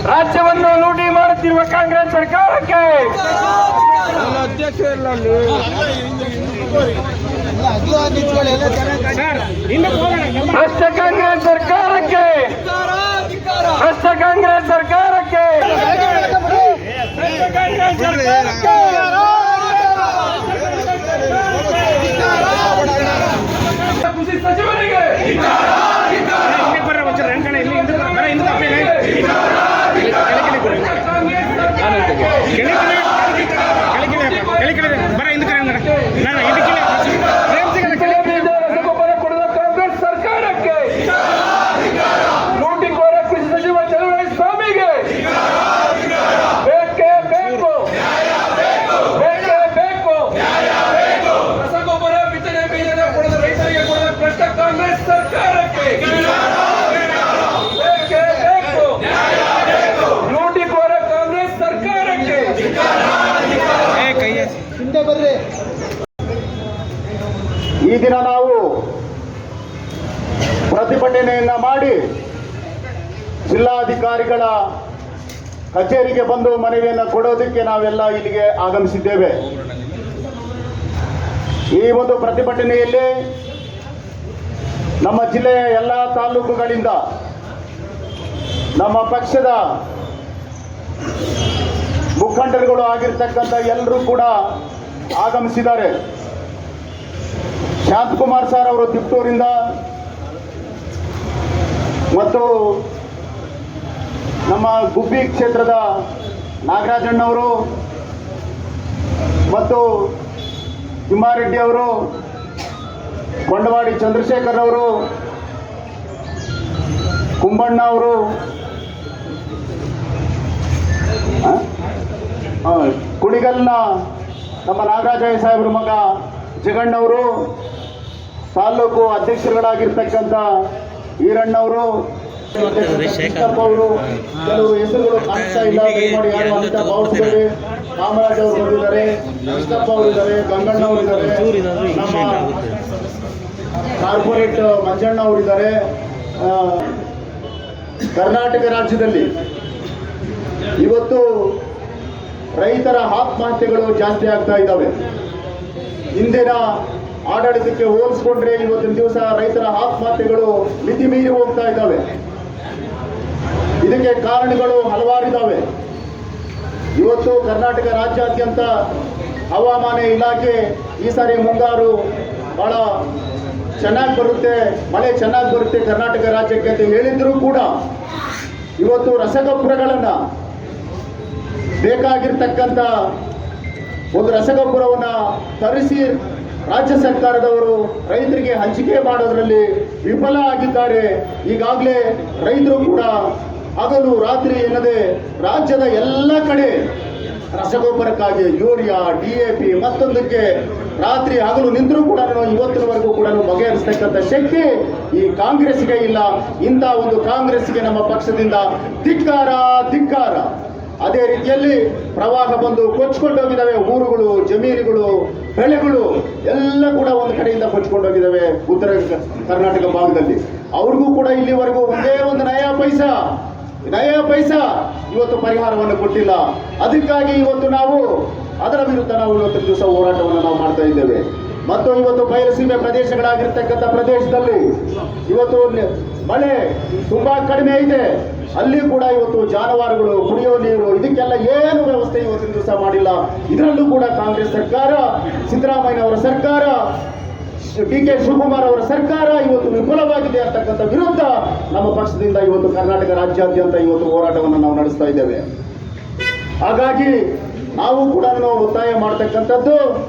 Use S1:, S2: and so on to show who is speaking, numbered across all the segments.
S1: ರಾಜ್ಯವನ್ನು ಲೂಟಿ ಮಾಡುತ್ತಿರುವ ಕಾಂಗ್ರೆಸ್ ಸರ್ಕಾರಕ್ಕೆ ಭ್ರಷ್ಟ ಕಾಂಗ್ರೆಸ್ ಸರ್ಕಾರಕ್ಕೆ ಭ್ರಷ್ಟ ಕಾಂಗ್ರೆಸ್ ಸರ್ಕಾರಕ್ಕೆ ಕೃಷಿ ಸಚಿವರಿಗೆ ರಸಗೊಬ್ಬರ ಕೊಡುವ ಕಾಂಗ್ರೆಸ್ ಸರ್ಕಾರಕ್ಕೆ, ಲೂಟಿಕೋರ ಕೃಷಿ ಸಚಿವ ಚಲುವಳಿ ಸ್ವಾಮಿಗೆ ಬೇಕೇ ಬೇಕು, ಬೇಕೇ ಬೇಕು. ರಸಗೊಬ್ಬರ ಬಿತ್ತನೆ ಬೀಜದ ಕೊಡದ ರೈತರಿಗೆ ಕೊಡದ ಭ್ರಷ್ಟ ಕಾಂಗ್ರೆಸ್ ಸರ್ಕಾರಕ್ಕೆ ಬೇಕೇ ಬೇಕು, ಲೂಟಿಕೋರ ಕಾಂಗ್ರೆಸ್ ಸರ್ಕಾರಕ್ಕೆ.
S2: ಈ ದಿನ ನಾವು ಪ್ರತಿಭಟನೆಯನ್ನ ಮಾಡಿ ಜಿಲ್ಲಾಧಿಕಾರಿಗಳ ಕಚೇರಿಗೆ ಬಂದು ಮನವಿಯನ್ನು ಕೊಡೋದಕ್ಕೆ ನಾವೆಲ್ಲ ಇಲ್ಲಿಗೆ ಆಗಮಿಸಿದ್ದೇವೆ. ಈ ಒಂದು ಪ್ರತಿಭಟನೆಯಲ್ಲಿ ನಮ್ಮ ಜಿಲ್ಲೆಯ ಎಲ್ಲ ತಾಲೂಕುಗಳಿಂದ ನಮ್ಮ ಪಕ್ಷದ ಮುಖಂಡರುಗಳು ಆಗಿರ್ತಕ್ಕಂಥ ಎಲ್ಲರೂ ಕೂಡ ಆಗಮಿಸಿದ್ದಾರೆ. ಶಾಂತಕುಮಾರ್ ಸರ್ ಅವರು ತಿಪ್ಟೂರಿಂದ ಮತ್ತು ನಮ್ಮ ಗುಬ್ಬಿ ಕ್ಷೇತ್ರದ ನಾಗರಾಜಣ್ಣವರು ಮತ್ತು ತಿಮ್ಮಾರೆಡ್ಡಿ ಅವರು, ಕೊಂಡವಾಡಿ ಚಂದ್ರಶೇಖರ್ ಅವರು, ಕುಂಬಣ್ಣ ಅವರು, ಕುಣಿಗಲ್ನ ನಮ್ಮ ನಾಗರಾಜಯ್ಯ ಸಾಹೇಬ್ರ ಮಗ ಜಗಣ್ಣವರು, ತಾಲೂಕು ಅಧ್ಯಕ್ಷರುಗಳಾಗಿರ್ತಕ್ಕಂಥ ಈರಣ್ಣವರು, ಕೃಷ್ಣಪ್ಪ ಅವರು, ಕೆಲವರು ಹೆಸರುಗಳು ಕಾಣಿಸ್ತಾ ಇಲ್ಲ, ದಯಮಾಡಿ ಯಾರು ಅಂತ ಭಾವಿಸಬೇಡಿ. ಕಾಮರಾಜ್ ಅವರು ಬಂದಿದ್ದಾರೆ, ಕೃಷ್ಣಪ್ಪ ಅವರು ಇದ್ದಾರೆ, ಗಂಗಣ್ಣ ಅವರು ಇದ್ದಾರೆ, ನಮ್ಮ ಕಾರ್ಪೊರೇಟ್ ಮಂಜಣ್ಣ ಅವರಿದ್ದಾರೆ. ಕರ್ನಾಟಕ ರಾಜ್ಯದಲ್ಲಿ ಇವತ್ತು ರೈತರ ಆತ್ಮಹತ್ಯೆಗಳು ಜಾಸ್ತಿ ಆಗ್ತಾ ಇದ್ದಾವೆ. ಹಿಂದಿನ ಆಡಳಿತಕ್ಕೆ ಹೋಲಿಸ್ಕೊಂಡ್ರೆ ಇವತ್ತಿನ ದಿವಸ ರೈತರ ಆತ್ಮಹತ್ಯೆಗಳು ಮಿತಿ ಮೀರಿ ಹೋಗ್ತಾ ಇದ್ದಾವೆ. ಇದಕ್ಕೆ ಕಾರಣಗಳು ಹಲವಾರಿದ್ದಾವೆ. ಇವತ್ತು ಕರ್ನಾಟಕ ರಾಜ್ಯಾದ್ಯಂತ ಹವಾಮಾನ ಇಲಾಖೆ ಈ ಸಾರಿ ಮುಂಗಾರು ಬಹಳ ಚೆನ್ನಾಗಿ ಬರುತ್ತೆ, ಮಳೆ ಚೆನ್ನಾಗಿ ಬರುತ್ತೆ ಕರ್ನಾಟಕ ರಾಜ್ಯಕ್ಕೆ ಅಂತ ಹೇಳಿದ್ರು ಕೂಡ ಇವತ್ತು ರಸಗೊಬ್ಬರಗಳನ್ನು ಬೇಕಾಗಿರ್ತಕ್ಕಂಥ ಒಂದು ರಸಗೊಬ್ಬರವನ್ನು ತರಿಸಿ ರಾಜ್ಯ ಸರ್ಕಾರದವರು ರೈತರಿಗೆ ಹಂಚಿಕೆ ಮಾಡೋದ್ರಲ್ಲಿ ವಿಫಲ ಆಗಿದ್ದಾರೆ. ಈಗಾಗಲೇ ರೈತರು ಕೂಡ ಹಗಲು ರಾತ್ರಿ ಎನ್ನದೆ ರಾಜ್ಯದ ಎಲ್ಲ ಕಡೆ ರಸಗೊಬ್ಬರಕ್ಕಾಗಿ ಯೂರಿಯಾ, DAP ಮತ್ತೊಂದಕ್ಕೆ ರಾತ್ರಿ ಹಗಲು ನಿಂತರೂ ಕೂಡ ಇವತ್ತಿನವರೆಗೂ ಕೂಡ ಬಗೆಹರಿಸ್ತಕ್ಕಂಥ ಶಕ್ತಿ ಈ ಕಾಂಗ್ರೆಸ್ಗೆ ಇಲ್ಲ. ಇಂಥ ಒಂದು ಕಾಂಗ್ರೆಸ್ಗೆ ನಮ್ಮ ಪಕ್ಷದಿಂದ ಧಿಕ್ಕಾರ ಧಿಕ್ಕಾರ. ಅದೇ ರೀತಿಯಲ್ಲಿ ಪ್ರವಾಹ ಬಂದು ಕೊಚ್ಚಿಕೊಂಡೋಗಿದ್ದಾವೆ ಊರುಗಳು, ಜಮೀನುಗಳು, ಬೆಳೆಗಳು ಎಲ್ಲ ಕೂಡ ಒಂದು ಕಡೆಯಿಂದ ಕೊಚ್ಚಿಕೊಂಡೋಗಿದ್ದಾವೆ ಉತ್ತರ ಕರ್ನಾಟಕ ಭಾಗದಲ್ಲಿ. ಅವ್ರಿಗೂ ಕೂಡ ಇಲ್ಲಿವರೆಗೂ ಒಂದೇ ಒಂದು ನಯಾ ಪೈಸಾ ಇವತ್ತು ಪರಿಹಾರವನ್ನು ಕೊಟ್ಟಿಲ್ಲ. ಅದಕ್ಕಾಗಿ ಇವತ್ತು ನಾವು ಅದರ ವಿರುದ್ಧ ನಾವು ಇವತ್ತು ದಿವಸ ಹೋರಾಟವನ್ನು ನಾವು ಮಾಡ್ತಾ ಇದ್ದೇವೆ. ಮತ್ತು ಇವತ್ತು ಬಯಲುಸೀಮೆ ಪ್ರದೇಶಗಳಾಗಿರ್ತಕ್ಕಂಥ ಪ್ರದೇಶದಲ್ಲಿ ಇವತ್ತು ಮಳೆ ತುಂಬಾ ಕಡಿಮೆ ಇದೆ. ಅಲ್ಲಿ ಕೂಡ ಇವತ್ತು ಜಾನುವಾರುಗಳು, ಕುಡಿಯುವ ನೀರು, ಇದಕ್ಕೆಲ್ಲ ಏನು ವ್ಯವಸ್ಥೆ ಇವತ್ತಿನ ದಿವಸ ಮಾಡಿಲ್ಲ. ಇದರಲ್ಲೂ ಕೂಡ ಕಾಂಗ್ರೆಸ್ ಸರ್ಕಾರ, ಸಿದ್ದರಾಮಯ್ಯ ಅವರ ಸರ್ಕಾರ, DK ಶಿವಕುಮಾರ್ ಅವರ ಸರ್ಕಾರ ಇವತ್ತು ವಿಫಲವಾಗಿದೆ ಅಂತಕ್ಕಂಥ ವಿರುದ್ಧ ನಮ್ಮ ಪಕ್ಷದಿಂದ ಇವತ್ತು ಕರ್ನಾಟಕ ರಾಜ್ಯಾದ್ಯಂತ ಇವತ್ತು ಹೋರಾಟವನ್ನು ನಾವು ನಡೆಸ್ತಾ ಇದ್ದೇವೆ. ಹಾಗಾಗಿ ನಾವು ಕೂಡ ಒತ್ತಾಯ ಮಾಡತಕ್ಕಂಥದ್ದು,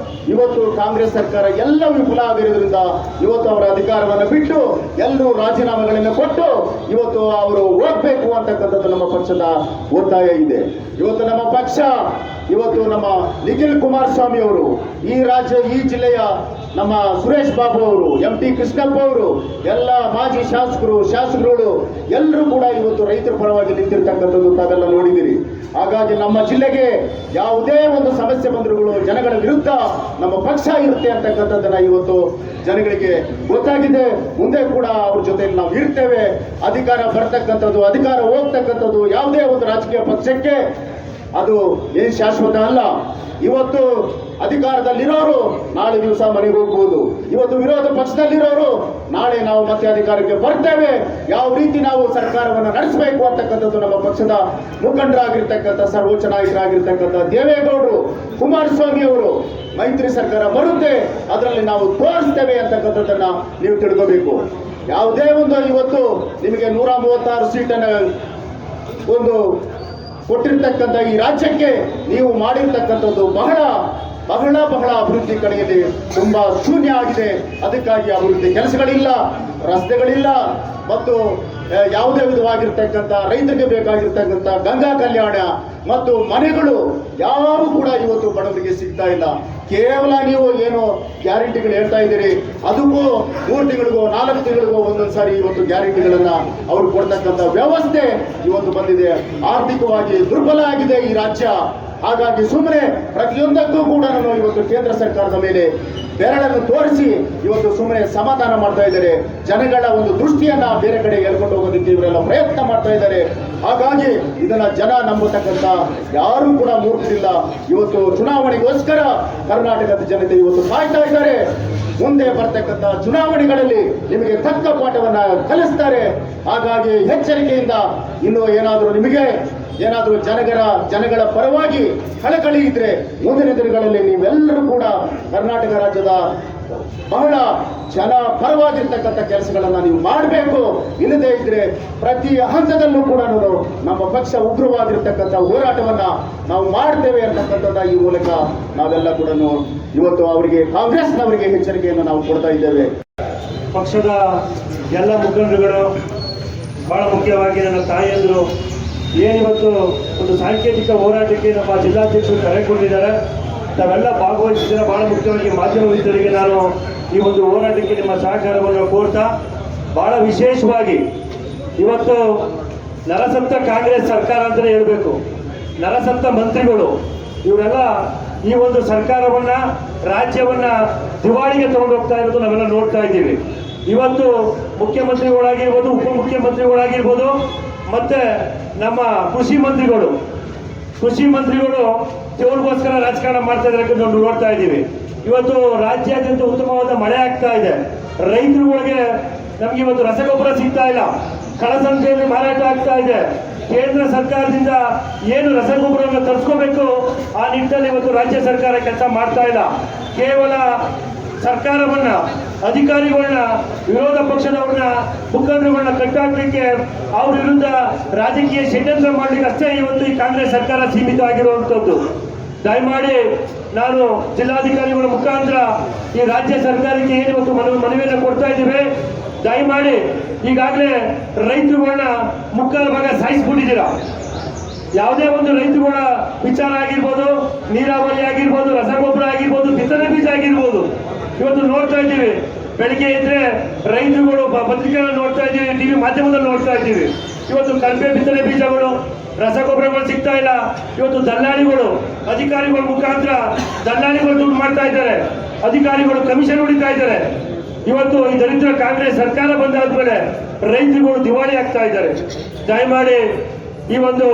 S2: ಇವತ್ತು ಕಾಂಗ್ರೆಸ್ ಸರ್ಕಾರ ಎಲ್ಲ ವಿಫಲ ಆಗಿರೋದ್ರಿಂದ ಇವತ್ತು ಅವರ ಅಧಿಕಾರವನ್ನು ಬಿಟ್ಟು ಎಲ್ಲರೂ ರಾಜೀನಾಮೆಗಳನ್ನು ಕೊಟ್ಟು ಇವತ್ತು ಅವರು ಹೋಗ್ಬೇಕು ಅಂತಕ್ಕಂಥದ್ದು ನಮ್ಮ ಪಕ್ಷದ ಒತ್ತಾಯ ಇದೆ. ಇವತ್ತು ನಮ್ಮ ಪಕ್ಷ ಇವತ್ತು ನಮ್ಮ ನಿಖಿಲ್ ಕುಮಾರಸ್ವಾಮಿ ಅವರು ಈ ಜಿಲ್ಲೆಯ ನಮ್ಮ ಸುರೇಶ್ ಬಾಬು ಅವರು, MT ಕೃಷ್ಣಪ್ಪ ಅವರು, ಎಲ್ಲ ಮಾಜಿ ಶಾಸಕರುಗಳು ಎಲ್ಲರೂ ಕೂಡ ಇವತ್ತು ರೈತರ ಪರವಾಗಿ ನಿಂತಿರ್ತಕ್ಕಂಥದ್ದು ತಾವೆಲ್ಲ ನೋಡಿದಿರಿ. ಹಾಗಾಗಿ ನಮ್ಮ ಜಿಲ್ಲೆಗೆ ಯಾವುದೇ ಒಂದು ಸಮಸ್ಯೆ ಬಂದರೂ ಜನಗಳ ವಿರುದ್ಧ ನಮ್ಮ ಪಕ್ಷ ಇರುತ್ತೆ ಅಂತಕ್ಕಂಥದ್ದನ್ನ ಇವತ್ತು ಜನಗಳಿಗೆ ಗೊತ್ತಾಗಿದೆ. ಮುಂದೆ ಕೂಡ ಅವ್ರ ಜೊತೆಯಲ್ಲಿ ನಾವು ಇರ್ತೇವೆ. ಅಧಿಕಾರ ಬರ್ತಕ್ಕಂಥದ್ದು, ಅಧಿಕಾರ ಹೋಗ್ತಕ್ಕಂಥದ್ದು ಯಾವುದೇ ಒಂದು ರಾಜಕೀಯ ಪಕ್ಷಕ್ಕೆ ಅದು ಏನು ಶಾಶ್ವತ ಅಲ್ಲ. ಇವತ್ತು ಅಧಿಕಾರದಲ್ಲಿರೋರು ನಾಳೆ ದಿವಸ ಮನೆಗೆ ಹೋಗ್ಬೋದು. ಇವತ್ತು ವಿರೋಧ ಪಕ್ಷದಲ್ಲಿರೋರು ನಾಳೆ ನಾವು ಮತ್ತೆ ಅಧಿಕಾರಕ್ಕೆ ಬರ್ತೇವೆ, ಯಾವ ರೀತಿ ನಾವು ಸರ್ಕಾರವನ್ನು ನಡೆಸಬೇಕು ಅಂತಕ್ಕಂಥದ್ದು ನಮ್ಮ ಪಕ್ಷದ ಮುಖಂಡರಾಗಿರ್ತಕ್ಕಂಥ ಸರ್ವೋಚ್ಚ ನಾಯಕರಾಗಿರ್ತಕ್ಕಂಥ ದೇವೇಗೌಡರು, ಕುಮಾರಸ್ವಾಮಿ ಅವರು ಮೈತ್ರಿ ಸರ್ಕಾರ ಬರುತ್ತೆ, ಅದರಲ್ಲಿ ನಾವು ತೋರಿಸ್ತೇವೆ ಅಂತಕ್ಕಂಥದ್ದನ್ನ ನೀವು ತಿಳ್ಕೋಬೇಕು. ಯಾವುದೇ ಒಂದು ಇವತ್ತು ನಿಮಗೆ 136 ಸೀಟನ್ನು ಒಂದು ಕೊಟ್ಟಿರ್ತಕ್ಕಂಥ ಈ ರಾಜ್ಯಕ್ಕೆ ನೀವು ಮಾಡಿರ್ತಕ್ಕಂಥದ್ದು ಬಹಳ ಅಭಿವೃದ್ಧಿ ಕಡೆಯಲ್ಲಿ ತುಂಬಾ ಶೂನ್ಯ ಆಗಿದೆ. ಅದಕ್ಕಾಗಿ ಅಭಿವೃದ್ಧಿ ಕೆಲಸಗಳಿಲ್ಲ, ರಸ್ತೆಗಳಿಲ್ಲ, ಮತ್ತು ಯಾವುದೇ ವಿಧವಾಗಿರ್ತಕ್ಕಂಥ ರೈತರಿಗೆ ಬೇಕಾಗಿರ್ತಕ್ಕಂಥ ಗಂಗಾ ಕಲ್ಯಾಣ ಮತ್ತು ಮನೆಗಳು ಯಾರು ಕೂಡ ಇವತ್ತು ಬಡವರಿಗೆ ಸಿಗ್ತಾ ಇಲ್ಲ. ಕೇವಲ ನೀವು ಏನು ಗ್ಯಾರಂಟಿಗಳು ಹೇಳ್ತಾ ಇದ್ದೀರಿ, ಅದಕ್ಕೂ 3 ತಿಂಗಳಿಗೋ 4 ತಿಂಗಳಿಗೋ ಒಂದೊಂದು ಸಾರಿ ಇವತ್ತು ಗ್ಯಾರಂಟಿಗಳನ್ನ ಅವರು ಕೊಡ್ತಕ್ಕಂಥ ವ್ಯವಸ್ಥೆ ಇವತ್ತು ಬಂದಿದೆ. ಆರ್ಥಿಕವಾಗಿ ದುರ್ಬಲ ಆಗಿದೆ ಈ ರಾಜ್ಯ. ಹಾಗಾಗಿ ಸುಮ್ಮನೆ ಪ್ರತಿಯೊಂದಕ್ಕೂ ಕೂಡ ಇವತ್ತು ಕೇಂದ್ರ ಸರ್ಕಾರದ ಮೇಲೆ ಬೆರಳನ್ನು ತೋರಿಸಿ ಇವತ್ತು ಸುಮ್ಮನೆ ಸಮಾಧಾನ ಮಾಡ್ತಾ ಇದ್ದಾರೆ. ಜನಗಳ ಒಂದು ದೃಷ್ಟಿಯನ್ನ ಬೇರೆ ಕಡೆ ಎಳ್ಕೊಂಡು ಹೋಗೋದಕ್ಕೆ ಇವರೆಲ್ಲ ಪ್ರಯತ್ನ ಮಾಡ್ತಾ ಇದ್ದಾರೆ. ಹಾಗಾಗಿ ಇದನ್ನ ಜನ ನಂಬತಕ್ಕಂಥ ಯಾರು ಕೂಡ ಮೂರ್ಖರಿಲ್ಲ. ಇವತ್ತು ಚುನಾವಣೆಗೋಸ್ಕರ ಕರ್ನಾಟಕದ ಜನತೆ ಇವತ್ತು ಕಾಯ್ತಾ ಇದ್ದಾರೆ. ಮುಂದೆ ಬರ್ತಕ್ಕಂಥ ಚುನಾವಣೆಗಳಲ್ಲಿ ನಿಮಗೆ ತಕ್ಕ ಪಾಠವನ್ನ ಕಲಿಸ್ತಾರೆ. ಹಾಗಾಗಿ ಎಚ್ಚರಿಕೆಯಿಂದ ಇನ್ನು ಏನಾದರೂ ಜನಗಳ ಪರವಾಗಿ ಕಳಕಳಿ ಇದ್ರೆ ಮುಂದಿನ ದಿನಗಳಲ್ಲಿ ನೀವೆಲ್ಲರೂ ಕೂಡ ಕರ್ನಾಟಕ ರಾಜ್ಯದ ಬಹಳ ಜನ ಪರವಾಗಿರ್ತಕ್ಕಂಥ ಕೆಲಸಗಳನ್ನ ನೀವು ಮಾಡಬೇಕು. ಇಲ್ಲದೇ ಇದ್ರೆ ಪ್ರತಿ ಹಂತದಲ್ಲೂ ಕೂಡ ನಮ್ಮ ಪಕ್ಷ ಉಗ್ರವಾಗಿರ್ತಕ್ಕಂಥ ಹೋರಾಟವನ್ನ ನಾವು ಮಾಡ್ತೇವೆ ಅಂತಕ್ಕಂಥದ್ದು ಈ ಮೂಲಕ ನಾವೆಲ್ಲ ಕೂಡ ಇವತ್ತು ಕಾಂಗ್ರೆಸ್ನವರಿಗೆ ಎಚ್ಚರಿಕೆಯನ್ನು ನಾವು ಕೊಡ್ತಾ ಇದ್ದೇವೆ.
S3: ಪಕ್ಷದ ಎಲ್ಲ ಮುಖಂಡರುಗಳು, ಬಹಳ ಮುಖ್ಯವಾಗಿ ನನ್ನ ತಾಯಿಯಂದರು ಏನಿವತ್ತು ಒಂದು ಸಾಂಕೇತಿಕ ಹೋರಾಟಕ್ಕೆ ನಮ್ಮ ಜಿಲ್ಲಾಧ್ಯಕ್ಷರು ಕರೆ ಕೊಟ್ಟಿದ್ದಾರೆ, ತಾವೆಲ್ಲ ಭಾಗವಹಿಸಿದರೆ ಬಹಳ ಮುಖ್ಯವಾಗಿ ಮಾಧ್ಯಮ ಮಿತ್ರರಿಗೆ ನಾನು ಈ ಒಂದು ಹೋರಾಟಕ್ಕೆ ನಿಮ್ಮ ಸಹಕಾರವನ್ನು ಕೋರ್ತಾ, ಬಹಳ ವಿಶೇಷವಾಗಿ ಇವತ್ತು ನರಸತ್ತ ಕಾಂಗ್ರೆಸ್ ಸರ್ಕಾರ ಅಂತಲೇ ಹೇಳಬೇಕು. ನರಸತ್ತ ಮಂತ್ರಿಗಳು ಇವರೆಲ್ಲ ಈ ಒಂದು ಸರ್ಕಾರವನ್ನ, ರಾಜ್ಯವನ್ನ ದಿವಾಳಿಗೆ ತಗೊಂಡು ಹೋಗ್ತಾ ಇರೋದು ನಾವೆಲ್ಲ ನೋಡ್ತಾ ಇದ್ದೀವಿ. ಇವತ್ತು ಮುಖ್ಯಮಂತ್ರಿಗಳಾಗಿರ್ಬೋದು, ಉಪಮುಖ್ಯಮಂತ್ರಿಗಳಾಗಿರ್ಬೋದು, ಮತ್ತೆ ನಮ್ಮ ಕೃಷಿ ಮಂತ್ರಿಗಳು ದೇವ್ರಿಗೋಸ್ಕರ ರಾಜಕಾರಣ ಮಾಡ್ತಾ ಇದ್ದಾರೆ ನಾವು ನೋಡ್ತಾ ಇದ್ದೀವಿ. ಇವತ್ತು ರಾಜ್ಯಾದ್ಯಂತ ಉತ್ತಮವಾದ ಮಳೆ ಆಗ್ತಾ ಇದೆ. ರೈತರುಗಳಿಗೆ ನಮ್ಗೆ ಇವತ್ತು ರಸಗೊಬ್ಬರ ಸಿಗ್ತಾ ಇಲ್ಲ, ಕಳಸಂತೆಯಲ್ಲಿ ಮಾರಾಟ ಆಗ್ತಾ ಇದೆ. ಕೇಂದ್ರ ಸರ್ಕಾರದಿಂದ ಏನು ರಸಗೊಬ್ಬರವನ್ನು ತರಿಸ್ಕೋಬೇಕು ಆ ನಿಟ್ಟಿನಲ್ಲಿ ಇವತ್ತು ರಾಜ್ಯ ಸರ್ಕಾರ ಕೆಲಸ ಮಾಡ್ತಾ ಇಲ್ಲ. ಕೇವಲ ಸರ್ಕಾರವನ್ನ, ಅಧಿಕಾರಿಗಳನ್ನ, ವಿರೋಧ ಪಕ್ಷದವ್ರನ್ನ, ಮುಖಂಡರುಗಳನ್ನ ಕಟ್ಟಾಕ್ಲಿಕ್ಕೆ, ಅವ್ರ ವಿರುದ್ಧ ರಾಜಕೀಯ ಷಡ್ಯಂತ್ರ ಮಾಡ್ಲಿಕ್ಕೆ ಅಷ್ಟೇ ಇವತ್ತು ಈ ಕಾಂಗ್ರೆಸ್ ಸರ್ಕಾರ ಸೀಮಿತ ಆಗಿರುವಂಥದ್ದು. ದಯಮಾಡಿ ನಾನು ಜಿಲ್ಲಾಧಿಕಾರಿಗಳ ಮುಖಾಂತರ ಈ ರಾಜ್ಯ ಸರ್ಕಾರಕ್ಕೆ ಏನಿವತ್ತು ಮನವಿಯನ್ನು ಕೊಡ್ತಾ ಇದ್ದೀವಿ. ದಯಮಾಡಿ ಈಗಾಗಲೇ ರೈತರುಗಳನ್ನ ಮುಕ್ಕಾಲು ಭಾಗ ಸಾಯಿಸ್ಬಿಟ್ಟಿದ್ದೀರಾ. ಯಾವುದೇ ಒಂದು ರೈತರುಗಳ ವಿಚಾರ ಆಗಿರ್ಬೋದು, ನೀರಾವರಿ ಆಗಿರ್ಬೋದು, ರಸಗೊಬ್ಬರ ಆಗಿರ್ಬೋದು, ಬಿತ್ತನೆ ಬೀಜ ಆಗಿರ್ಬೋದು, ಇವತ್ತು ನೋಡ್ತಾ ಇದ್ದೀವಿ. ಬೆಳಿಗ್ಗೆ ಇದ್ರೆ ರೈತರುಗಳು ಪತ್ರಿಕೆಗಳನ್ನು ನೋಡ್ತಾ ಇದ್ದೀವಿ, ಟಿವಿ ಮಾಧ್ಯಮದಲ್ಲಿ ನೋಡ್ತಾ ಇದ್ದೀವಿ. ಇವತ್ತು ಕಲ್ಪೆ ಬಿತ್ತನೆ ಬೀಜಗಳು, ರಸಗೊಬ್ಬರಗಳು ಸಿಗ್ತಾ ಇಲ್ಲ. ಇವತ್ತು ದಲ್ಲಾಳಿಗಳು, ಅಧಿಕಾರಿಗಳ ಮುಖಾಂತರ ದಲ್ಲಾಳಿಗಳು ದುಡ್ಡು ಮಾಡ್ತಾ ಇದ್ದಾರೆ, ಅಧಿಕಾರಿಗಳು ಕಮಿಷನ್ ಹೊಡಿತಾ ಇದ್ದಾರೆ. ಇವತ್ತು ಈ ದರಿದ್ರ ಕಾಂಗ್ರೆಸ್ ಸರ್ಕಾರ ಬಂದಾದ್ಮೇಲೆ ರೈತರುಗಳು ದಿವಾಳಿ ಆಗ್ತಾ ಇದ್ದಾರೆ. ದಯಮಾಡಿ ಈ ಒಂದು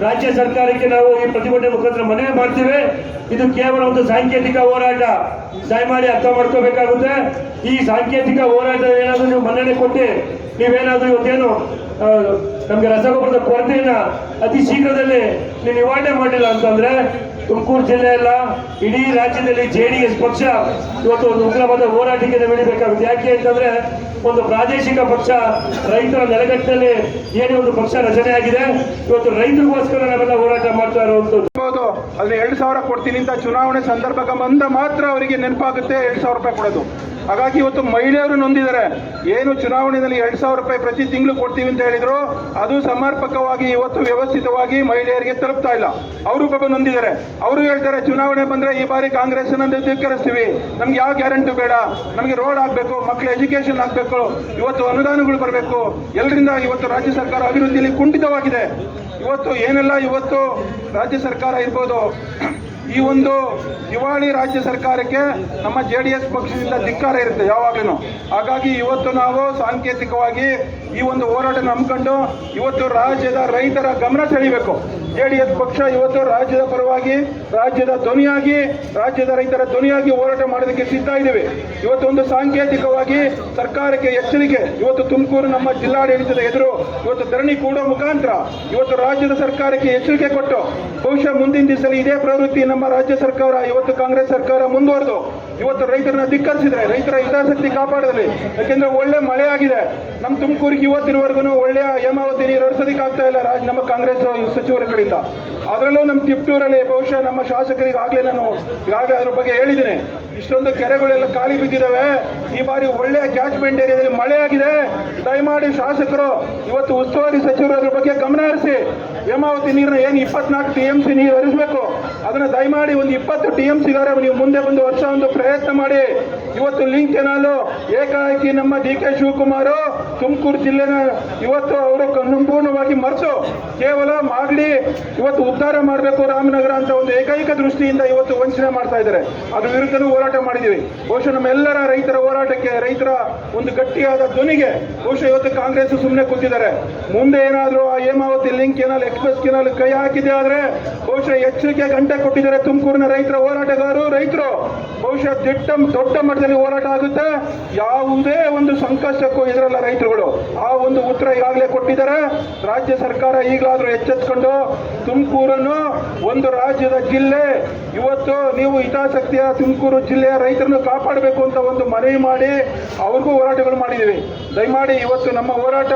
S3: ರಾಜ್ಯ ಸರ್ಕಾರಕ್ಕೆ ನಾವು ಈ ಪ್ರತಿಭಟನೆ ಮುಖಾಂತರ ಮನವಿ ಮಾಡ್ತೀವಿ. ಇದು ಕೇವಲ ಒಂದು ಸಾಂಕೇತಿಕ ಹೋರಾಟ, ದಯಮಾಡಿ ಅರ್ಥ ಮಾಡ್ಕೋಬೇಕಾಗುತ್ತೆ. ಈ ಸಾಂಕೇತಿಕ ಹೋರಾಟ ಏನಾದರೂ ನೀವು ಮನ್ನಣೆ ಕೊಟ್ಟು ನೀವೇನಾದ್ರೂ ಇವತ್ತೇನು ನಮ್ಗೆ ರಸಗೊಬ್ಬರದ ಕೊರತೆಯನ್ನ ಅತಿ ಶೀಘ್ರದಲ್ಲಿ ನೀವು ನಿವಾರಣೆ ಮಾಡಿಲ್ಲ ಅಂತಂದ್ರೆ ತುಮಕೂರು ಜಿಲ್ಲೆ ಅಲ್ಲ, ಇಡೀ ರಾಜ್ಯದಲ್ಲಿ JDS ಪಕ್ಷ ಇವತ್ತು ಒಂದು ಉಗ್ರವಾದ ಹೋರಾಟಕ್ಕೆ ಬೆಳಿಬೇಕಾಗುತ್ತೆ. ಯಾಕೆ ಅಂತಂದ್ರೆ ಒಂದು ಪ್ರಾದೇಶಿಕ ಪಕ್ಷ ರೈತರ ನೆಲೆಗಟ್ಟಿನಲ್ಲಿ ಏನೇ ಒಂದು ಪಕ್ಷ ರಚನೆ ಆಗಿದೆ. ಇವತ್ತು ರೈತರಿಗೋಸ್ಕರ ನಾವೆಲ್ಲ ಹೋರಾಟ ಮಾಡ್ತಾ ಇರುವಂತದ್ದು.
S4: ಅದನ್ನ 2,000 ಕೊಡ್ತೀನಿ ಅಂತ ಚುನಾವಣೆ ಸಂದರ್ಭಕ್ಕೆ ಬಂದ ಮಾತ್ರ ಅವರಿಗೆ ನೆನಪಾಗುತ್ತೆ 2,000 ರೂಪಾಯಿ ಕೊಡೋದು. ಹಾಗಾಗಿ ಇವತ್ತು ಮಹಿಳೆಯರು ನೊಂದಿದ್ದಾರೆ. ಏನು ಚುನಾವಣೆಯಲ್ಲಿ 2,000 ರೂಪಾಯಿ ಪ್ರತಿ ತಿಂಗಳು ಕೊಡ್ತೀವಿ ಅಂತ ಹೇಳಿದ್ರು, ಅದು ಸಮರ್ಪಕವಾಗಿ ಇವತ್ತು ವ್ಯವಸ್ಥಿತವಾಗಿ ಮಹಿಳೆಯರಿಗೆ ತಲುಪ್ತಾ ಇಲ್ಲ. ಅವರು ಪಾಪ ನೊಂದಿದ್ದಾರೆ. ಅವರು ಹೇಳ್ತಾರೆ ಚುನಾವಣೆ ಬಂದ್ರೆ ಈ ಬಾರಿ ಕಾಂಗ್ರೆಸ್ ಧಿಕ್ಕರಿಸ್ತೀವಿ, ನಮ್ಗೆ ಯಾವ ಗ್ಯಾರಂಟಿ ಬೇಡ, ನಮಗೆ ರೋಡ್ ಆಗ್ಬೇಕು, ಮಕ್ಕಳ ಎಜುಕೇಶನ್ ಆಗ್ಬೇಕು, ಇವತ್ತು ಅನುದಾನಗಳು ಬರಬೇಕು, ಎಲ್ಲರಿಂದ ಇವತ್ತು ರಾಜ್ಯ ಸರ್ಕಾರ ಅಭಿವೃದ್ಧಿಯಲ್ಲಿ ಕುಂಠಿತವಾಗಿದೆ. ಇವತ್ತು ಏನೆಲ್ಲ ಇವತ್ತು ರಾಜ್ಯ ಸರ್ಕಾರ ಇರ್ಬೋದು, ಈ ಒಂದು ದಿವಾಳಿ ರಾಜ್ಯ ಸರ್ಕಾರಕ್ಕೆ ನಮ್ಮ JDS ಪಕ್ಷದಿಂದ ಧಿಕ್ಕಾರ ಇರುತ್ತೆ ಯಾವಾಗಲೂ. ಹಾಗಾಗಿ ಇವತ್ತು ನಾವು ಸಾಂಕೇತಿಕವಾಗಿ ಈ ಒಂದು ಹೋರಾಟ ನಂಬಿಕೊಂಡು ಇವತ್ತು ರಾಜ್ಯದ ರೈತರ ಗಮನ ಸೆಳೆಯಬೇಕು. JDS ಪಕ್ಷ ಇವತ್ತು ರಾಜ್ಯದ ಪರವಾಗಿ, ರಾಜ್ಯದ ಧ್ವನಿಯಾಗಿ, ರಾಜ್ಯದ ರೈತರ ಧ್ವನಿಯಾಗಿ ಹೋರಾಟ ಮಾಡೋದಕ್ಕೆ ಸಿದ್ಧ ಇದ್ದೇವೆ. ಇವತ್ತು ಒಂದು ಸಾಂಕೇತಿಕವಾಗಿ ಸರ್ಕಾರಕ್ಕೆ ಎಚ್ಚರಿಕೆ, ಇವತ್ತು ತುಮಕೂರು ನಮ್ಮ ಜಿಲ್ಲಾಡಳಿತದ ಎದುರು ಇವತ್ತು ಧರಣಿ ಕೂಡೋ ಮುಖಾಂತರ ಇವತ್ತು ರಾಜ್ಯದ ಸರ್ಕಾರಕ್ಕೆ ಎಚ್ಚರಿಕೆ ಕೊಟ್ಟು, ಬಹುಶಃ ಮುಂದಿನ ದಿವಸದಲ್ಲಿ ಇದೇ ಪ್ರವೃತ್ತಿ ನಮ್ಮ ರಾಜ್ಯ ಸರ್ಕಾರ, ಇವತ್ತು ಕಾಂಗ್ರೆಸ್ ಸರ್ಕಾರ ಮುಂದುವರೆದು ಇವತ್ತು ರೈತರನ್ನ ಧಿಕ್ಕರಿಸಿದ್ರೆ, ರೈತರ ಹಿತಾಸಕ್ತಿ ಕಾಪಾಡೋದ್ರಲ್ಲಿ. ಯಾಕೆಂದ್ರೆ ಒಳ್ಳೆ ಮಳೆ ಆಗಿದೆ ನಮ್ಮ ತುಮಕೂರಿಗೆ, ಇವತ್ತಿನವರೆಗೂ ಒಳ್ಳೆಯ ಹೇಮಾವತಿ ನೀರು ಹರಿಸೋದಕ್ಕೆ ಆಗ್ತಾ ಇಲ್ಲ ನಮ್ಮ ಕಾಂಗ್ರೆಸ್ ಸಚಿವರ ಕಡೆಯಿಂದ. ಅದರಲ್ಲೂ ನಮ್ಮ ತಿಪ್ಟೂರಲ್ಲಿ ಬಹುಶಃ ನಮ್ಮ ಶಾಸಕರಿಗೆ ನಾನು ಈಗಾಗಲೇ ಅದ್ರ ಬಗ್ಗೆ ಹೇಳಿದ್ದೀನಿ, ಇಷ್ಟೊಂದು ಕೆರೆಗಳೆಲ್ಲ ಖಾಲಿ ಬಿದ್ದಿದ್ದಾವೆ. ಈ ಬಾರಿ ಒಳ್ಳೆಯ ಕ್ಯಾಚ್ಮೆಂಟ್ ಏರಿಯಾದಲ್ಲಿ ಮಳೆ ಆಗಿದೆ. ದಯಮಾಡಿ ಶಾಸಕರು ಇವತ್ತು ಉಸ್ತುವಾರಿ ಸಚಿವರು ಅದ್ರ ಬಗ್ಗೆ ಗಮನ ಹರಿಸಿ, ಹೇಮಾವತಿ ನೀರನ್ನ ಏನು 24 TMC ನೀರು ಹರಿಸಬೇಕು, ಅದನ್ನ ದಯಮಾಡಿ ಒಂದು 20 TMCಗಾರ ನೀವು ಮುಂದೆ ಬಂದು ವರ್ಷ ಒಂದು ಪ್ರಯತ್ನ ಮಾಡಿ. ಇವತ್ತು ಲಿಂಕ್ ಕೆನಾಲು ಏಕಾಏಕಿ ನಮ್ಮ DK ಶಿವಕುಮಾರ್ ತುಮಕೂರು ಜಿಲ್ಲೆನ ಇವತ್ತು ಅವರು ಸಂಪೂರ್ಣವಾಗಿ ಮರೆತು ಕೇವಲ ಮಾಗಡಿ ಇವತ್ತು ಉದ್ಧಾರ ಮಾಡಬೇಕು ರಾಮನಗರ ಅಂತ ಒಂದು ಏಕೈಕ ದೃಷ್ಟಿಯಿಂದ ಇವತ್ತು ವಂಚನೆ ಮಾಡ್ತಾ ಇದ್ದಾರೆ. ಅದ್ರ ವಿರುದ್ಧನೂ ಹೋರಾಟ ಮಾಡಿದ್ದೀವಿ. ಬಹುಶಃ ನಮ್ಮೆಲ್ಲರ ರೈತರ ಹೋರಾಟಕ್ಕೆ, ರೈತರ ಒಂದು ಗಟ್ಟಿಯಾದ ಧ್ವನಿಗೆ ಬಹುಶಃ ಇವತ್ತು ಕಾಂಗ್ರೆಸ್ ಸುಮ್ಮನೆ ಕೂತಿದ್ದಾರೆ. ಮುಂದೆ ಏನಾದರೂ ಆ Hemavathi link canal, express canal ಕೈ ಹಾಕಿದೆ ಆದ್ರೆ ಬಹುಶಃ ಎಚ್ಚರಿಕೆ ಗಂಟೆ ಕೊಟ್ಟಿದ್ದಾರೆ ತುಮಕೂರಿನ ರೈತರ ಹೋರಾಟಗಾರರು, ರೈತರು. ಬಹುಶಃ ದೊಡ್ಡ ಮಟ್ಟದಲ್ಲಿ ಹೋರಾಟ ಆಗುತ್ತೆ. ಯಾವುದೇ ಒಂದು ಸಂಕಷ್ಟಕ್ಕೂ ಇದರಲ್ಲ ರೈತರುಗಳು. ಆ ಒಂದು ಉತ್ತರ ಈಗಾಗಲೇ ಕೊಟ್ಟಿದ್ದಾರೆ. ರಾಜ್ಯ ಸರ್ಕಾರ ಈಗಲಾದರೂ ಎಚ್ಚೆತ್ತುಕೊಂಡು ತುಮಕೂರನ್ನು ಒಂದು ರಾಜ್ಯದ ಜಿಲ್ಲೆ, ಇವತ್ತು ನೀವು ಹಿತಾಸಕ್ತಿಯ ತುಮಕೂರು ಜಿಲ್ಲೆಯ ರೈತರನ್ನು ಕಾಪಾಡಬೇಕು ಅಂತ ಒಂದು ಮನವಿ ಮಾಡಿ ಅವ್ರಿಗೂ ಹೋರಾಟಗಳು ಮಾಡಿದ್ದೀವಿ. ದಯಮಾಡಿ ಇವತ್ತು ನಮ್ಮ ಹೋರಾಟ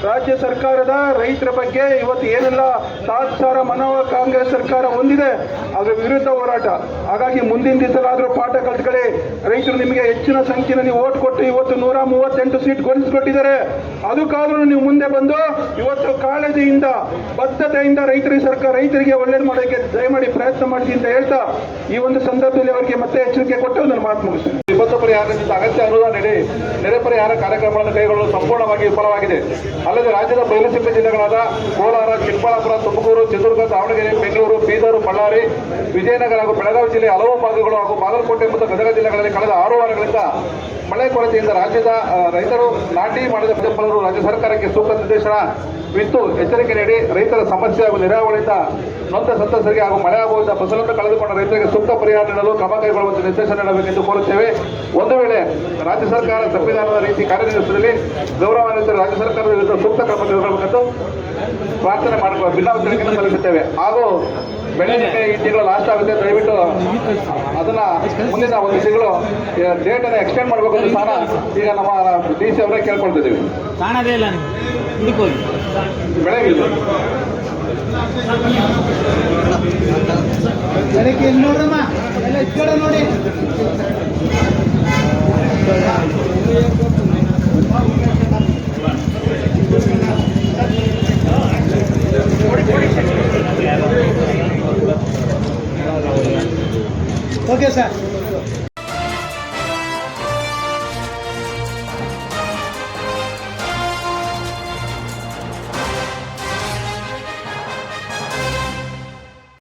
S4: ರಾಜ್ಯ ಸರ್ಕಾರದ ರೈತರ ಬಗ್ಗೆ ಇವತ್ತು ಏನೆಲ್ಲ ತಾತ್ಸಾರ ಮನೋಭಾವ ಕಾಂಗ್ರೆಸ್ ಸರ್ಕಾರ ಹೊಂದಿದೆ ಅದರ ವಿರುದ್ಧ ಹೋರಾಟ. ಹಾಗಾಗಿ ಮುಂದಿನ ದಿವಸಲಾದರೂ ಪಾಠ ಕಲ್ತ್ಕೊಳ್ಳಿ. ರೈತರು ನಿಮಗೆ ಹೆಚ್ಚಿನ ಸಂಖ್ಯೆಯಲ್ಲಿ ಓಟ್ ಕೊಟ್ಟು ಇವತ್ತು 138 ಸೀಟ್ ಗೊಂಡಿಸಿಕೊಟ್ಟಿದ್ದಾರೆ. ಅದಕ್ಕಾದ್ರೂ ನೀವು ಮುಂದೆ ಬಂದು ಇವತ್ತು ಕಾಳಜಿಯಿಂದ, ಬದ್ಧತೆಯಿಂದ ರೈತರಿಗೆ ಒಳ್ಳೇದು ಮಾಡೋದಕ್ಕೆ ದಯಮಾಡಿ ಪ್ರಯತ್ನ ಮಾಡ್ತೀನಿ ಅಂತ ಹೇಳ್ತಾ ಈ ಒಂದು ಸಂದರ್ಭದಲ್ಲಿ ಅವರಿಗೆ ಮತ್ತೆ ಎಚ್ಚರಿಕೆ ಕೊಟ್ಟು ನನ್ನ ಮಾತು ಮುಗಿಸ್ತೇನೆ.
S5: ವಿಪತ್ತು ಪರಿಹಾರದಿಂದ ಅಗತ್ಯ ಅನುದಾನ ನೀಡಿ ನೆರೆ ಪರಿಹಾರ ಕಾರ್ಯಕ್ರಮಗಳನ್ನು ಕೈಗೊಳ್ಳಲು ಸಂಪೂರ್ಣವಾಗಿ ವಿಫಲವಾಗಿದೆ. ಅಲ್ಲದೆ ರಾಜ್ಯದ ಬಯಲುಸೀಮೆ ಜಿಲ್ಲೆಗಳಾದ ಕೋಲಾರ, ಚಿಕ್ಕಬಳ್ಳಾಪುರ, ತುಮಕೂರು, ಚಿತ್ರದುರ್ಗ, ದಾವಣಗೆರೆ, ಬೆಂಗಳೂರು, ಬೀದರ್, ಬಳ್ಳಾರಿ, ವಿಜಯನಗರ ಹಾಗೂ ಬೆಳಗಾವಿ ಜಿಲ್ಲೆಯ ಹಲವು ಭಾಗಗಳು ಹಾಗೂ ಬಾಗಲಕೋಟೆ ಮತ್ತು ಗದಗ ಜಿಲ್ಲೆಗಳಲ್ಲಿ ಕಳೆದ 6 ವಾರಗಳಿಂದ ಮಳೆ ಕೊರತೆಯಿಂದ ರಾಜ್ಯದ ರೈತರು ನಾಟಿ ಮಾಡಿದ ಫಲರು ರಾಜ್ಯ ಸರ್ಕಾರಕ್ಕೆ ಸೂಕ್ತ ನಿರ್ದೇಶನವಿತ್ತು ಎಚ್ಚರಿಕೆ ನೀಡಿ ರೈತರ ಸಮಸ್ಯೆ ಹಾಗೂ ನೆರೆಹಾವಳಿಯಿಂದ ನೊಂದ ಸಂತ್ರಸ್ತರಿಗೆ ಹಾಗೂ ಮಳೆ ಆಗುವುದರಿಂದ ಫಸಲನ್ನು ಕಳೆದುಕೊಂಡ ರೈತರಿಗೆ ಸೂಕ್ತ ಪರಿಹಾರ ನೀಡಲು ಕ್ರಮ ಕೈಗೊಳ್ಳುವಂತೆ ನಿರ್ದೇಶನ ನೀಡಬೇಕೆಂದು ಕೋರುತ್ತೇವೆ. ಒಂದು ವೇಳೆ ರಾಜ್ಯ ಸರ್ಕಾರ ಸಂವಿಧಾನದ ರೀತಿ ಕಾರ್ಯನಿರ್ವಹಿಸಿದಲ್ಲಿ ಗೌರವಾನ್ವಿತ ರಾಜ್ಯ ಸರ್ಕಾರದ ವಿರುದ್ಧ ಸೂಕ್ತ ಕ್ರಮ ಕೈಗೊಳ್ಳಬೇಕೆಂದು ಪ್ರಾರ್ಥನೆ ಮಾಡುವ ಭಿನ್ನಾಭಿಪ್ರಾಯವನ್ನು ಸಲ್ಲಿಸುತ್ತೇವೆ. ಹಾಗೂ ಬೆಳೆಗೆ ಈ ತಿಂಗಳು ಲಾಸ್ಟ್ ಆಗುತ್ತೆ, ದಯವಿಟ್ಟು ಅದನ್ನ ಮುಂದಿನ ಒಂದು ತಿಂಗಳು ಡೇಟ್ ಅನ್ನು ಎಕ್ಸ್ಟೆಂಡ್ ಮಾಡಬೇಕು ಅಂತ ಸಹ ಈಗ ನಮ್ಮ DC ಅವರೇ ಕೇಳ್ಕೊಳ್ತಿದ್ದೀವಿ.
S6: ಕಾಣದೇ ಇಲ್ಲ ಹುಡುಕೋಗಿ
S5: ಬೆಳೆಗಿಲ್ಲ
S6: ನೋಡ್ರಮ್ಮ ಎಲ್ಲ ಈ ಕಡೆ ನೋಡಿ. Okay sir.